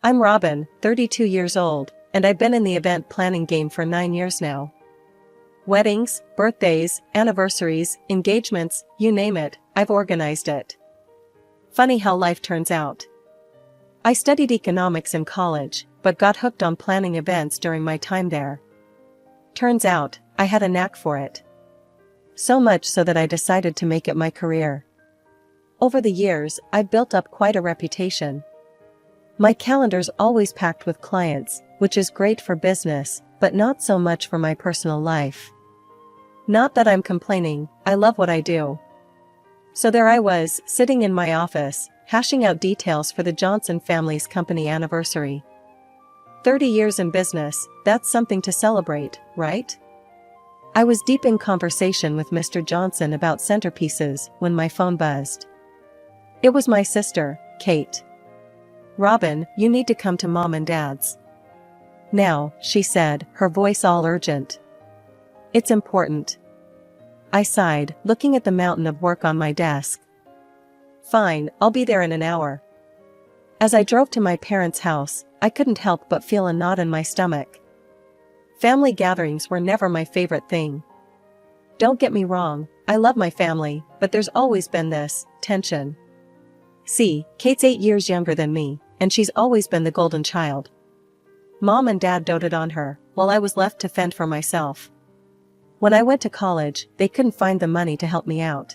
I'm Robin, 32 years old, and I've been in the event planning game for 9 years now. Weddings, birthdays, anniversaries, engagements, you name it, I've organized it. Funny how life turns out. I studied economics in college, but got hooked on planning events during my time there. Turns out, I had a knack for it. So much so that I decided to make it my career. Over the years, I've built up quite a reputation. My calendar's always packed with clients, which is great for business, but not so much for my personal life. Not that I'm complaining, I love what I do. So there I was, sitting in my office, hashing out details for the Johnson family's company anniversary. 30 years in business, that's something to celebrate, right? I was deep in conversation with Mr. Johnson about centerpieces when my phone buzzed. It was my sister, Kate. "Robin, you need to come to Mom and Dad's now," she said, her voice all urgent. "It's important." I sighed, looking at the mountain of work on my desk. "Fine, I'll be there in an hour." As I drove to my parents' house, I couldn't help but feel a knot in my stomach. Family gatherings were never my favorite thing. Don't get me wrong, I love my family, but there's always been this tension. See, Kate's 8 years younger than me, and she's always been the golden child. Mom and Dad doted on her, while I was left to fend for myself. When I went to college, they couldn't find the money to help me out.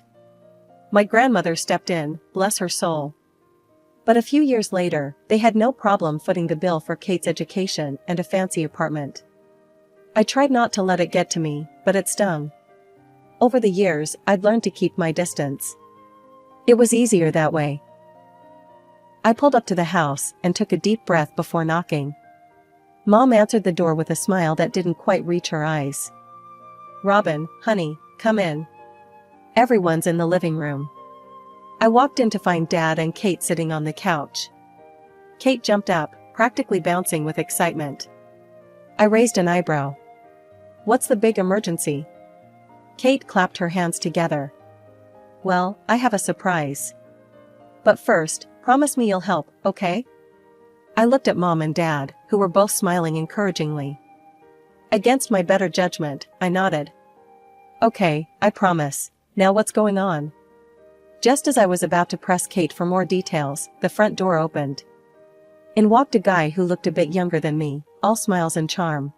My grandmother stepped in, bless her soul. But a few years later, they had no problem footing the bill for Kate's education and a fancy apartment. I tried not to let it get to me, but it stung. Over the years, I'd learned to keep my distance. It was easier that way. I pulled up to the house and took a deep breath before knocking. Mom answered the door with a smile that didn't quite reach her eyes. "Robin, honey, come in. Everyone's in the living room." I walked in to find Dad and Kate sitting on the couch. Kate jumped up, practically bouncing with excitement. I raised an eyebrow. "What's the big emergency?" Kate clapped her hands together. "Well, I have a surprise. But first, promise me you'll help, okay?" I looked at Mom and Dad, who were both smiling encouragingly. Against my better judgment, I nodded. "Okay, I promise. Now what's going on?" Just as I was about to press Kate for more details, the front door opened. In walked a guy who looked a bit younger than me, all smiles and charm.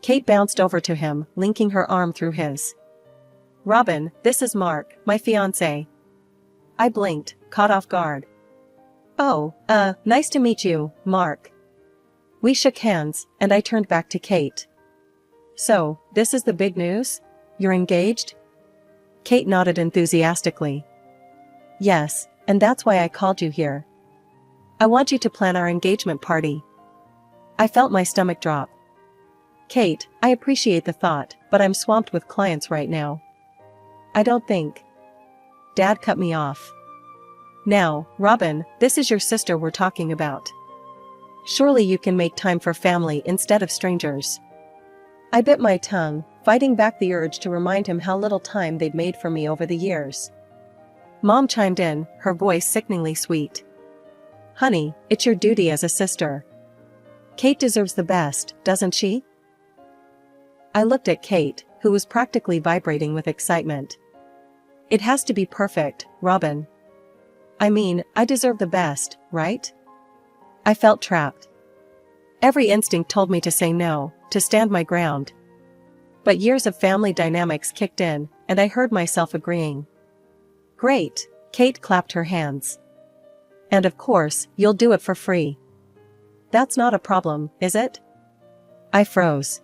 Kate bounced over to him, linking her arm through his. "Robin, this is Mark, my fiancé." I blinked, caught off guard. "Oh, nice to meet you, Mark." We shook hands, and I turned back to Kate. "So, this is the big news? You're engaged?" Kate nodded enthusiastically. "Yes, and that's why I called you here. I want you to plan our engagement party." I felt my stomach drop. "Kate, I appreciate the thought, but I'm swamped with clients right now." "I don't think." Dad cut me off. "Now, Robin, this is your sister we're talking about. Surely you can make time for family instead of strangers." I bit my tongue, fighting back the urge to remind him how little time they'd made for me over the years. Mom chimed in, her voice sickeningly sweet. "Honey, it's your duty as a sister. Kate deserves the best, doesn't she?" I looked at Kate, who was practically vibrating with excitement. "It has to be perfect, Robin. I mean, I deserve the best, right?" I felt trapped. Every instinct told me to say no, to stand my ground. But years of family dynamics kicked in, and I heard myself agreeing. "Great," Kate clapped her hands. "And of course, you'll do it for free." "That's not a problem, is it?" I froze.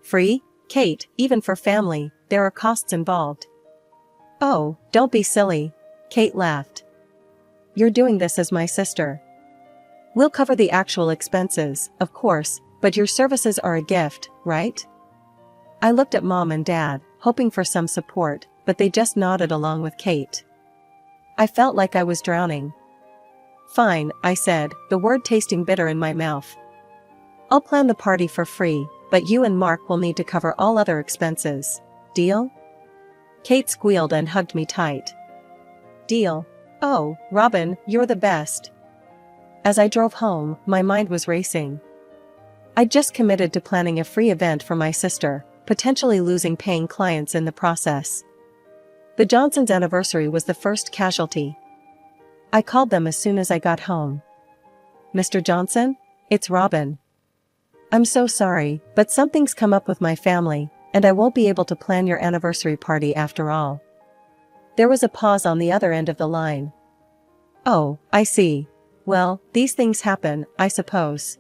"Free? Kate, even for family, there are costs involved." "Oh, don't be silly," Kate laughed. "You're doing this as my sister. We'll cover the actual expenses, of course, but your services are a gift, right?" I looked at Mom and Dad, hoping for some support, but they just nodded along with Kate. I felt like I was drowning. "Fine," I said, the word tasting bitter in my mouth. "I'll plan the party for free, but you and Mark will need to cover all other expenses. Deal?" Kate squealed and hugged me tight. "Deal. Oh, Robin, you're the best." As I drove home, my mind was racing. I'd just committed to planning a free event for my sister, potentially losing paying clients in the process. The Johnsons' anniversary was the first casualty. I called them as soon as I got home. "Mr. Johnson? It's Robin. I'm so sorry, but something's come up with my family, and I won't be able to plan your anniversary party after all." There was a pause on the other end of the line. "Oh, I see. Well, these things happen, I suppose."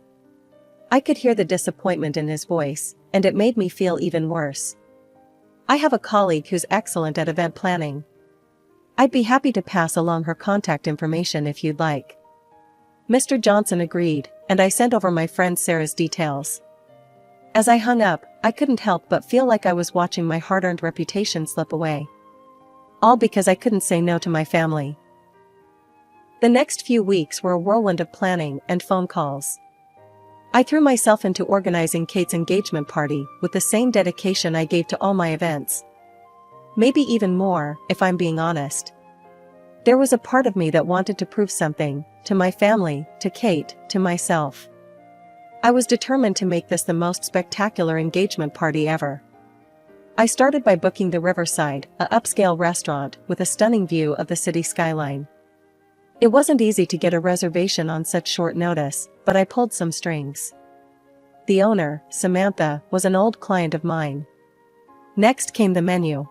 I could hear the disappointment in his voice, and it made me feel even worse. I have a colleague who's excellent at event planning. I'd be happy to pass along her contact information if you'd like. Mr. Johnson agreed, and I sent over my friend Sarah's details. As I hung up, I couldn't help but feel like I was watching my hard-earned reputation slip away. All because I couldn't say no to my family. The next few weeks were a whirlwind of planning and phone calls. I threw myself into organizing Kate's engagement party with the same dedication I gave to all my events. Maybe even more, if I'm being honest. There was a part of me that wanted to prove something, to my family, to Kate, to myself. I was determined to make this the most spectacular engagement party ever. I started by booking the Riverside, a upscale restaurant with a stunning view of the city skyline. It wasn't easy to get a reservation on such short notice, but I pulled some strings. The owner, Samantha, was an old client of mine. Next came the menu.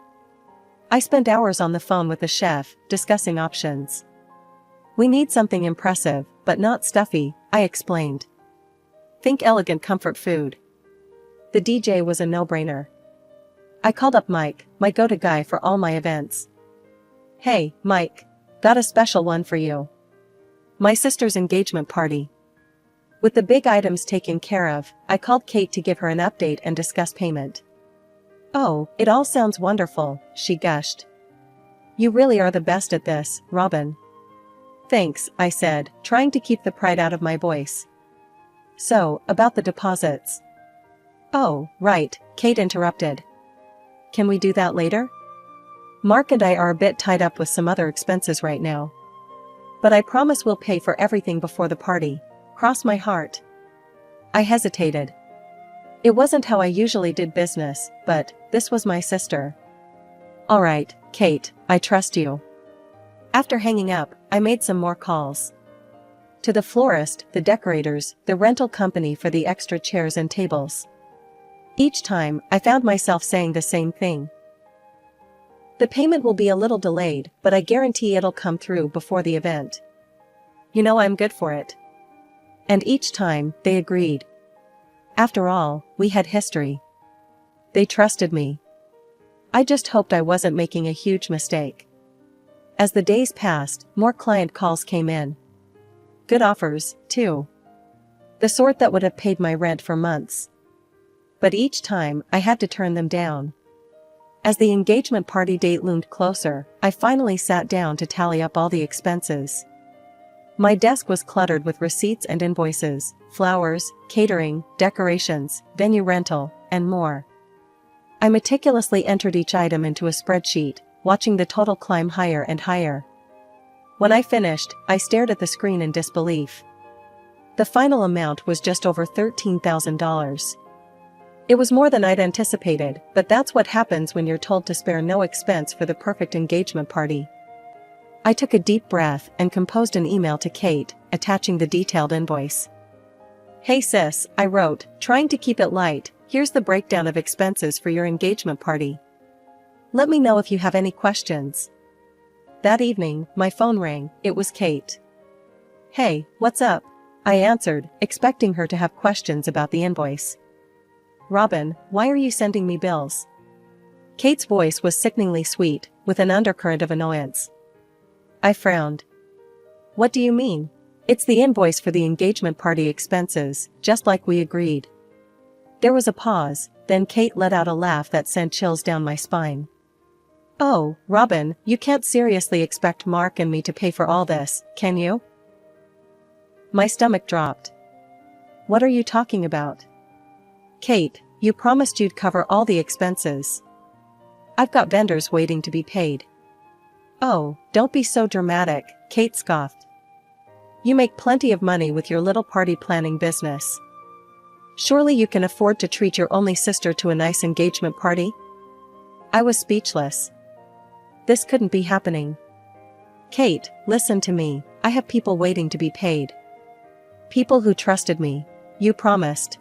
I spent hours on the phone with the chef, discussing options. "We need something impressive, but not stuffy," I explained. "Think elegant comfort food." The DJ was a no-brainer. I called up Mike, my go-to guy for all my events. "Hey, Mike. Got a special one for you. My sister's engagement party." With the big items taken care of, I called Kate to give her an update and discuss payment. "Oh, it all sounds wonderful," she gushed. "You really are the best at this, Robin." "Thanks," I said, trying to keep the pride out of my voice. "So, about the deposits." "Oh, right," Kate interrupted. "Can we do that later? Mark and I are a bit tied up with some other expenses right now. But I promise we'll pay for everything before the party. Cross my heart." I hesitated. It wasn't how I usually did business, but this was my sister. "All right, Kate, I trust you." After hanging up, I made some more calls. To the florist, the decorators, the rental company for the extra chairs and tables. Each time, I found myself saying the same thing. "The payment will be a little delayed, but I guarantee it'll come through before the event. You know I'm good for it." And each time, they agreed. After all, we had history. They trusted me. I just hoped I wasn't making a huge mistake. As the days passed, more client calls came in. Good offers, too. The sort that would have paid my rent for months. But each time, I had to turn them down. As the engagement party date loomed closer, I finally sat down to tally up all the expenses. My desk was cluttered with receipts and invoices, flowers, catering, decorations, venue rental, and more. I meticulously entered each item into a spreadsheet, watching the total climb higher and higher. When I finished, I stared at the screen in disbelief. The final amount was just over $13,000. It was more than I'd anticipated, but that's what happens when you're told to spare no expense for the perfect engagement party. I took a deep breath and composed an email to Kate, attaching the detailed invoice. "Hey sis," I wrote, trying to keep it light, "here's the breakdown of expenses for your engagement party. Let me know if you have any questions." That evening, my phone rang. It was Kate. "Hey, what's up?" I answered, expecting her to have questions about the invoice. "Robin, why are you sending me bills?" Kate's voice was sickeningly sweet, with an undercurrent of annoyance. I frowned. "What do you mean? It's the invoice for the engagement party expenses, just like we agreed." There was a pause, then Kate let out a laugh that sent chills down my spine. "Oh, Robin, you can't seriously expect Mark and me to pay for all this, can you?" My stomach dropped. "What are you talking about?" "Kate, you promised you'd cover all the expenses. I've got vendors waiting to be paid." "Oh, don't be so dramatic," Kate scoffed. You make plenty of money with your little party planning business. Surely you can afford to treat your only sister to a nice engagement party? I was speechless. This couldn't be happening. Kate, listen to me, I have people waiting to be paid. People who trusted me. You promised.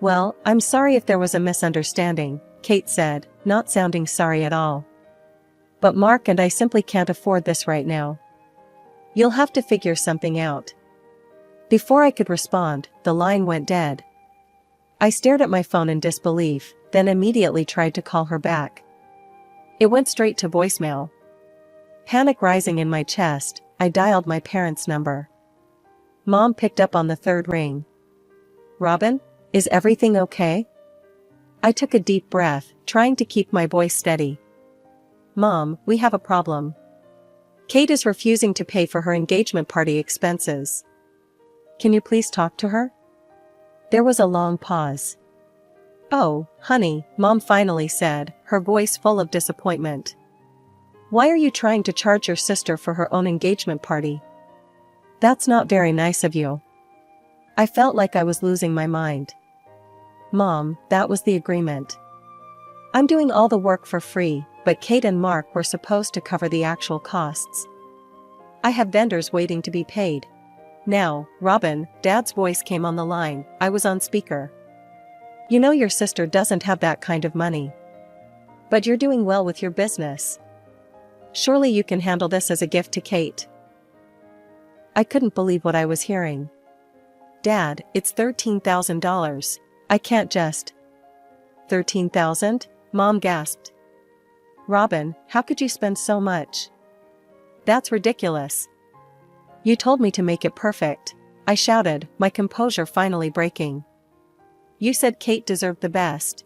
Well, I'm sorry if there was a misunderstanding, Kate said, not sounding sorry at all. But Mark and I simply can't afford this right now. You'll have to figure something out. Before I could respond, the line went dead. I stared at my phone in disbelief, then immediately tried to call her back. It went straight to voicemail. Panic rising in my chest, I dialed my parents' number. Mom picked up on the third ring. Robin, is everything okay? I took a deep breath, trying to keep my voice steady. Mom, we have a problem. Kate is refusing to pay for her engagement party expenses. Can you please talk to her? There was a long pause. Oh, honey, Mom finally said, her voice full of disappointment. Why are you trying to charge your sister for her own engagement party? That's not very nice of you. I felt like I was losing my mind. Mom, that was the agreement. I'm doing all the work for free, but Kate and Mark were supposed to cover the actual costs. I have vendors waiting to be paid. Now, Robin, Dad's voice came on the line, I was on speaker. You know your sister doesn't have that kind of money. But you're doing well with your business. Surely you can handle this as a gift to Kate. I couldn't believe what I was hearing. Dad, it's $13,000. I can't just. $13,000? Mom gasped. Robin, how could you spend so much? That's ridiculous. You told me to make it perfect, I shouted, my composure finally breaking. You said Kate deserved the best.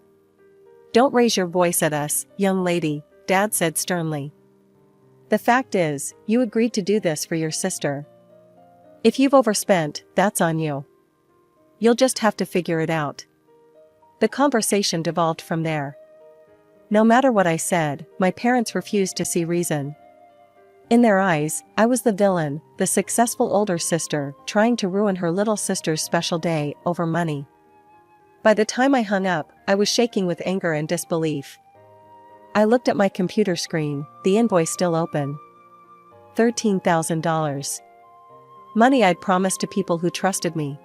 Don't raise your voice at us, young lady, Dad said sternly. The fact is, you agreed to do this for your sister. If you've overspent, that's on you. You'll just have to figure it out. The conversation devolved from there. No matter what I said, my parents refused to see reason. In their eyes, I was the villain, the successful older sister, trying to ruin her little sister's special day over money. By the time I hung up, I was shaking with anger and disbelief. I looked at my computer screen, the invoice still open. $13,000. Money I'd promised to people who trusted me.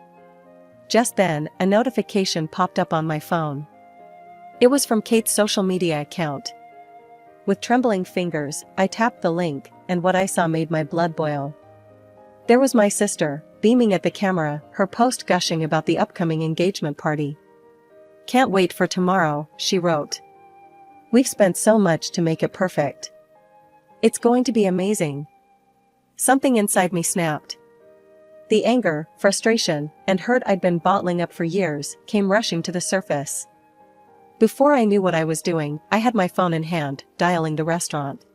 Just then, a notification popped up on my phone. It was from Kate's social media account. With trembling fingers, I tapped the link, and what I saw made my blood boil. There was my sister, beaming at the camera, her post gushing about the upcoming engagement party. Can't wait for tomorrow, she wrote. We've spent so much to make it perfect. It's going to be amazing. Something inside me snapped. The anger, frustration, and hurt I'd been bottling up for years came rushing to the surface. Before I knew what I was doing, I had my phone in hand, dialing the restaurant.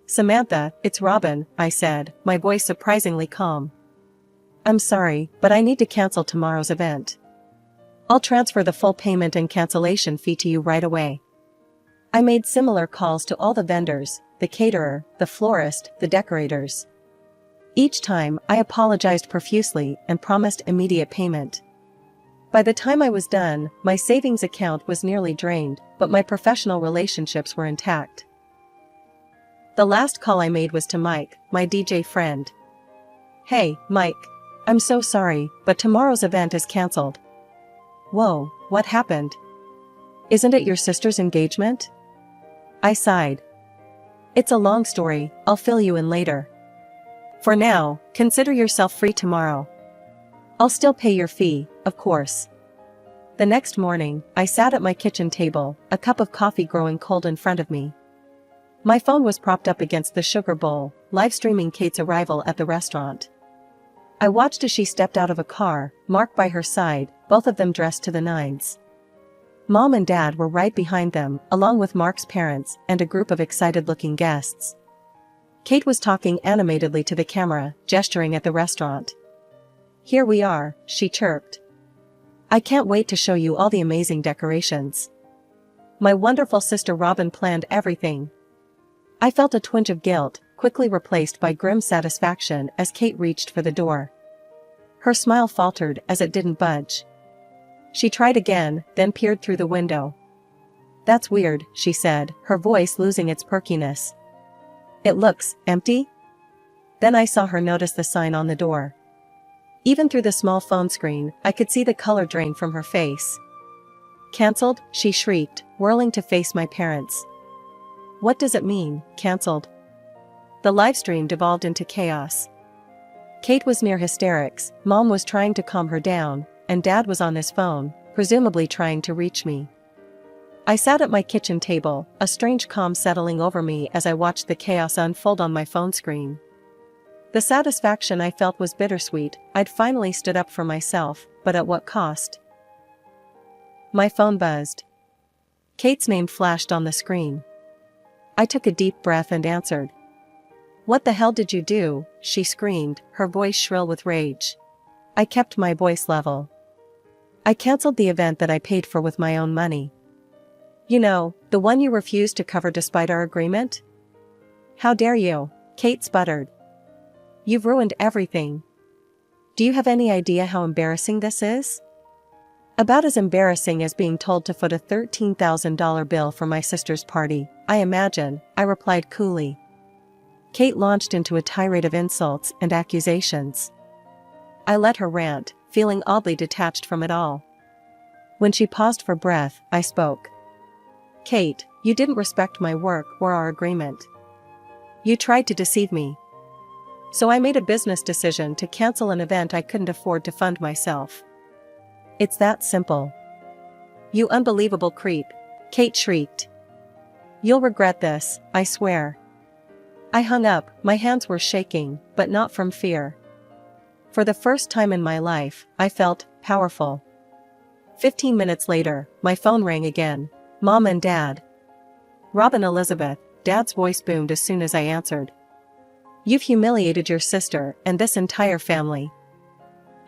Samantha, it's Robin, I said, my voice surprisingly calm. I'm sorry, but I need to cancel tomorrow's event. I'll transfer the full payment and cancellation fee to you right away. I made similar calls to all the vendors, the caterer, the florist, the decorators. Each time, I apologized profusely and promised immediate payment. By the time I was done, my savings account was nearly drained, but my professional relationships were intact. The last call I made was to Mike, my DJ friend. Hey, Mike. I'm so sorry, but tomorrow's event is canceled. Whoa, what happened? Isn't it your sister's engagement? I sighed. It's a long story, I'll fill you in later. For now, consider yourself free tomorrow. I'll still pay your fee, of course. The next morning, I sat at my kitchen table, a cup of coffee growing cold in front of me. My phone was propped up against the sugar bowl, live streaming Kate's arrival at the restaurant. I watched as she stepped out of a car, Mark by her side, both of them dressed to the nines. Mom and Dad were right behind them, along with Mark's parents and a group of excited-looking guests. Kate was talking animatedly to the camera, gesturing at the restaurant. Here we are, she chirped. I can't wait to show you all the amazing decorations. My wonderful sister Robin planned everything. I felt a twinge of guilt, quickly replaced by grim satisfaction as Kate reached for the door. Her smile faltered as it didn't budge. She tried again, then peered through the window. "That's weird," she said, her voice losing its perkiness. "It looks empty?" Then I saw her notice the sign on the door. Even through the small phone screen, I could see the color drain from her face. "Cancelled?" she shrieked, whirling to face my parents. "What does it mean, cancelled?" The livestream devolved into chaos. Kate was near hysterics, Mom was trying to calm her down, and Dad was on his phone, presumably trying to reach me. I sat at my kitchen table, a strange calm settling over me as I watched the chaos unfold on my phone screen. The satisfaction I felt was bittersweet. I'd finally stood up for myself, but at what cost? My phone buzzed. Kate's name flashed on the screen. I took a deep breath and answered. "What the hell did you do?" she screamed, her voice shrill with rage. I kept my voice level. "I cancelled the event that I paid for with my own money. You know, the one you refused to cover despite our agreement?" "How dare you?" Kate sputtered. "You've ruined everything. Do you have any idea how embarrassing this is?" "About as embarrassing as being told to foot a $13,000 bill for my sister's party, I imagine," I replied coolly. Kate launched into a tirade of insults and accusations. I let her rant, feeling oddly detached from it all. When she paused for breath, I spoke. "Kate, you didn't respect my work or our agreement. You tried to deceive me. So I made a business decision to cancel an event I couldn't afford to fund myself. It's that simple." "You unbelievable creep," Kate shrieked. "You'll regret this, I swear." I hung up, my hands were shaking, but not from fear. For the first time in my life, I felt powerful. 15 minutes later, my phone rang again. Mom and Dad. "Robin Elizabeth," Dad's voice boomed as soon as I answered. "You've humiliated your sister and this entire family.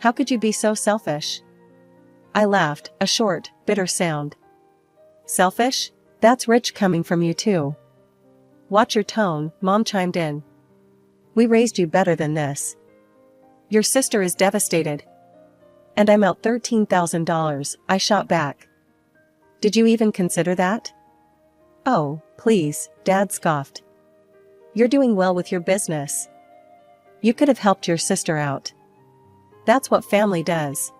How could you be so selfish?" I laughed, a short, bitter sound. "Selfish? That's rich coming from you too." "Watch your tone," Mom chimed in. "We raised you better than this. Your sister is devastated." "And I'm out $13,000, I shot back. "Did you even consider that?" "Oh, please," Dad scoffed. "You're doing well with your business. You could have helped your sister out. That's what family does."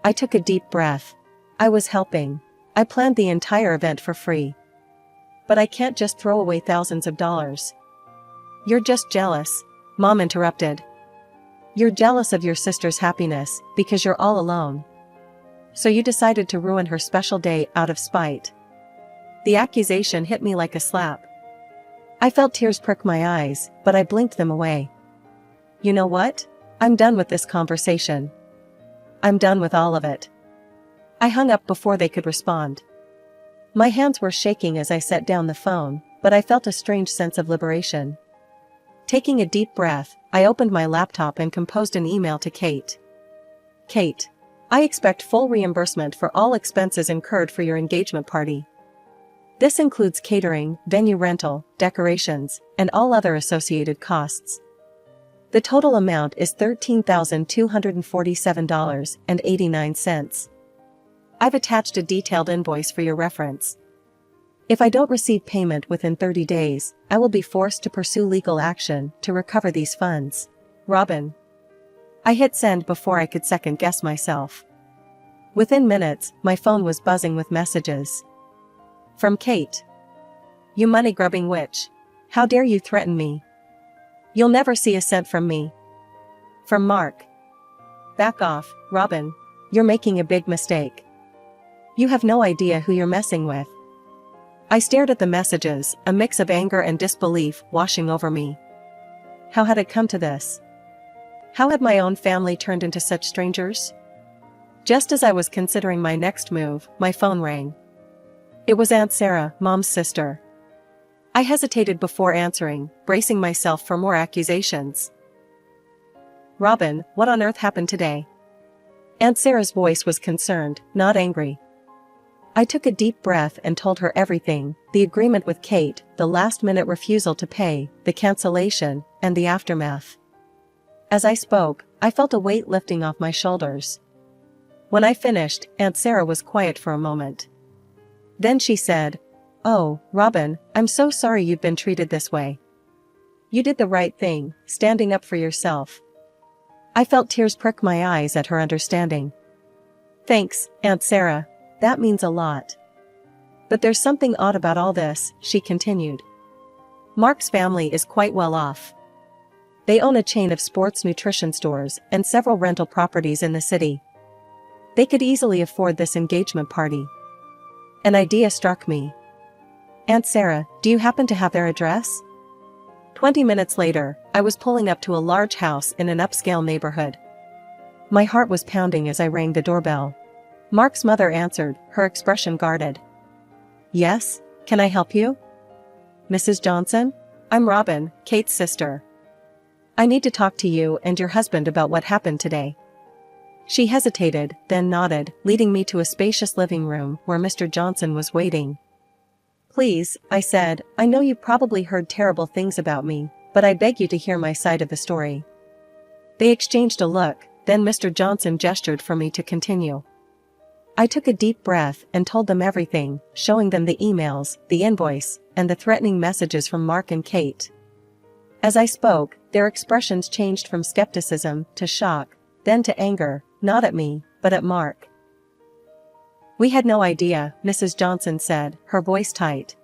I took a deep breath. I was helping. I planned the entire event for free. But I can't just throw away thousands of dollars. "You're just jealous," Mom interrupted. "You're jealous of your sister's happiness because you're all alone. So you decided to ruin her special day out of spite." The accusation hit me like a slap. I felt tears prick my eyes, but I blinked them away. "You know what? I'm done with this conversation. I'm done with all of it." I hung up before they could respond. My hands were shaking as I set down the phone, but I felt a strange sense of liberation. Taking a deep breath, I opened my laptop and composed an email to Kate. "Kate, I expect full reimbursement for all expenses incurred for your engagement party. This includes catering, venue rental, decorations, and all other associated costs. The total amount is $13,247.89. I've attached a detailed invoice for your reference. If I don't receive payment within 30 days, I will be forced to pursue legal action to recover these funds. Robin." I hit send before I could second guess myself. Within minutes, my phone was buzzing with messages. From Kate. "You money-grubbing witch. How dare you threaten me? You'll never see a cent from me." From Mark. "Back off, Robin. You're making a big mistake. You have no idea who you're messing with." I stared at the messages, a mix of anger and disbelief washing over me. How had it come to this? How had my own family turned into such strangers? Just as I was considering my next move, my phone rang. It was Aunt Sarah, Mom's sister. I hesitated before answering, bracing myself for more accusations. "Robin, what on earth happened today?" Aunt Sarah's voice was concerned, not angry. I took a deep breath and told her everything: the agreement with Kate, the last-minute refusal to pay, the cancellation, and the aftermath. As I spoke, I felt a weight lifting off my shoulders. When I finished, Aunt Sarah was quiet for a moment. Then she said, "Oh, Robin, I'm so sorry you've been treated this way. You did the right thing, standing up for yourself." I felt tears prick my eyes at her understanding. "Thanks, Aunt Sarah. That means a lot. But there's something odd about all this," she continued. "Mark's family is quite well off. They own a chain of sports nutrition stores and several rental properties in the city. They could easily afford this engagement party." An idea struck me. "Aunt Sarah, do you happen to have their address?" 20 minutes later, I was pulling up to a large house in an upscale neighborhood. My heart was pounding as I rang the doorbell. Mark's mother answered, her expression guarded. "Yes, can I help you?" "Mrs. Johnson? I'm Robin, Kate's sister. I need to talk to you and your husband about what happened today." She hesitated, then nodded, leading me to a spacious living room where Mr. Johnson was waiting. "Please," I said, "I know you probably heard terrible things about me, but I beg you to hear my side of the story." They exchanged a look, then Mr. Johnson gestured for me to continue. I took a deep breath and told them everything, showing them the emails, the invoice, and the threatening messages from Mark and Kate. As I spoke, their expressions changed from skepticism to shock, then to anger, not at me, but at Mark. "We had no idea," Mrs. Johnson said, her voice tight.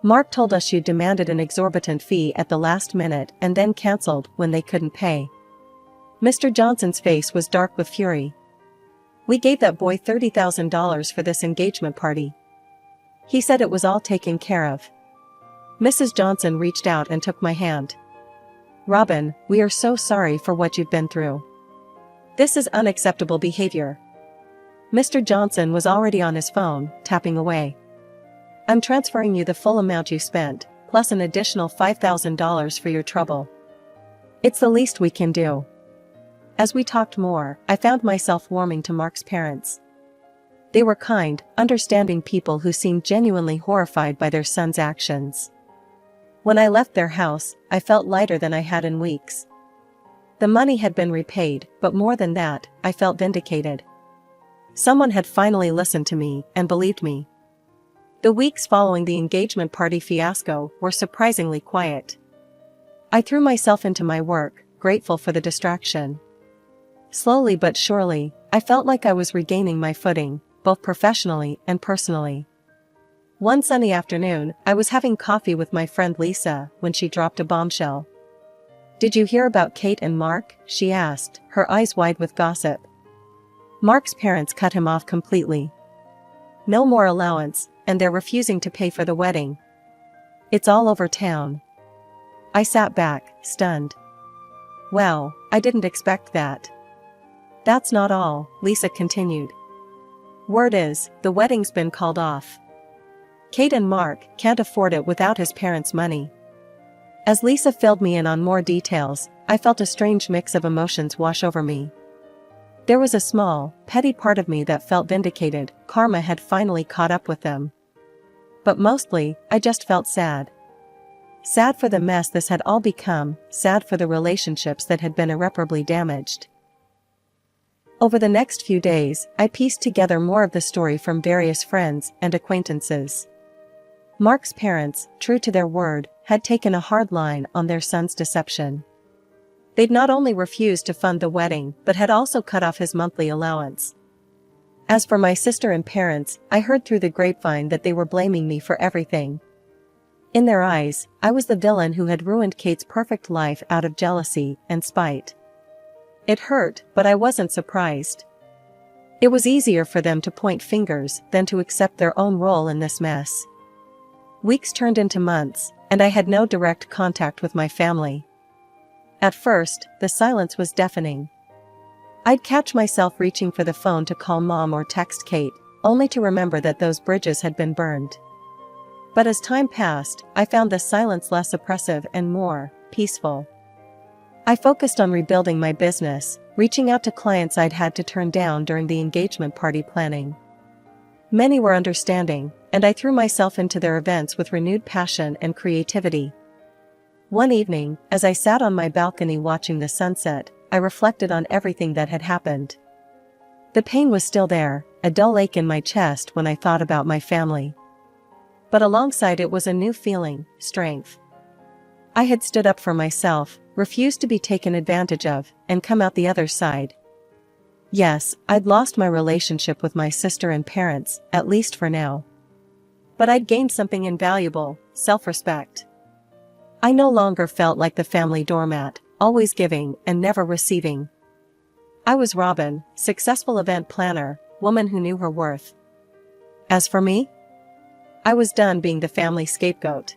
"Mark told us you demanded an exorbitant fee at the last minute and then cancelled when they couldn't pay." Mr. Johnson's face was dark with fury. "We gave that boy $30,000 for this engagement party. He said it was all taken care of." Mrs. Johnson reached out and took my hand. "Robin, we are so sorry for what you've been through. This is unacceptable behavior." Mr. Johnson was already on his phone, tapping away. "I'm transferring you the full amount you spent, plus an additional $5,000 for your trouble. It's the least we can do." As we talked more, I found myself warming to Mark's parents. They were kind, understanding people who seemed genuinely horrified by their son's actions. When I left their house, I felt lighter than I had in weeks. The money had been repaid, but more than that, I felt vindicated. Someone had finally listened to me and believed me. The weeks following the engagement party fiasco were surprisingly quiet. I threw myself into my work, grateful for the distraction. Slowly but surely, I felt like I was regaining my footing, both professionally and personally. One sunny afternoon, I was having coffee with my friend Lisa when she dropped a bombshell. "Did you hear about Kate and Mark?" she asked, her eyes wide with gossip. Mark's parents cut him off completely. No more allowance, and they're refusing to pay for the wedding. It's all over town. I sat back, stunned. "Well, I didn't expect that." "That's not all," Lisa continued. "Word is, the wedding's been called off. Kate and Mark can't afford it without his parents' money." As Lisa filled me in on more details, I felt a strange mix of emotions wash over me. There was a small, petty part of me that felt vindicated, karma had finally caught up with them. But mostly, I just felt sad. Sad for the mess this had all become, sad for the relationships that had been irreparably damaged. Over the next few days, I pieced together more of the story from various friends and acquaintances. Mark's parents, true to their word, had taken a hard line on their son's deception. They'd not only refused to fund the wedding but had also cut off his monthly allowance. As for my sister and parents, I heard through the grapevine that they were blaming me for everything. In their eyes, I was the villain who had ruined Kate's perfect life out of jealousy and spite. It hurt, but I wasn't surprised. It was easier for them to point fingers than to accept their own role in this mess. Weeks turned into months, and I had no direct contact with my family. At first, the silence was deafening. I'd catch myself reaching for the phone to call Mom or text Kate, only to remember that those bridges had been burned. But as time passed, I found the silence less oppressive and more peaceful. I focused on rebuilding my business, reaching out to clients I'd had to turn down during the engagement party planning. Many were understanding, and I threw myself into their events with renewed passion and creativity. One evening, as I sat on my balcony watching the sunset, I reflected on everything that had happened. The pain was still there, a dull ache in my chest when I thought about my family. But alongside it was a new feeling, strength. I had stood up for myself, refused to be taken advantage of, and come out the other side. Yes, I'd lost my relationship with my sister and parents, at least for now. But I'd gained something invaluable, self-respect. I no longer felt like the family doormat, always giving and never receiving. I was Robin, successful event planner, woman who knew her worth. As for me, I was done being the family scapegoat.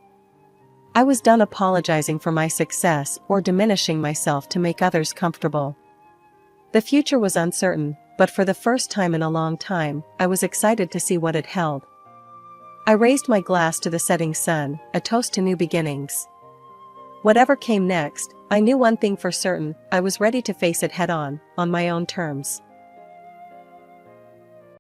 I was done apologizing for my success or diminishing myself to make others comfortable. The future was uncertain, but for the first time in a long time, I was excited to see what it held. I raised my glass to the setting sun, a toast to new beginnings. Whatever came next, I knew one thing for certain: I was ready to face it head on my own terms.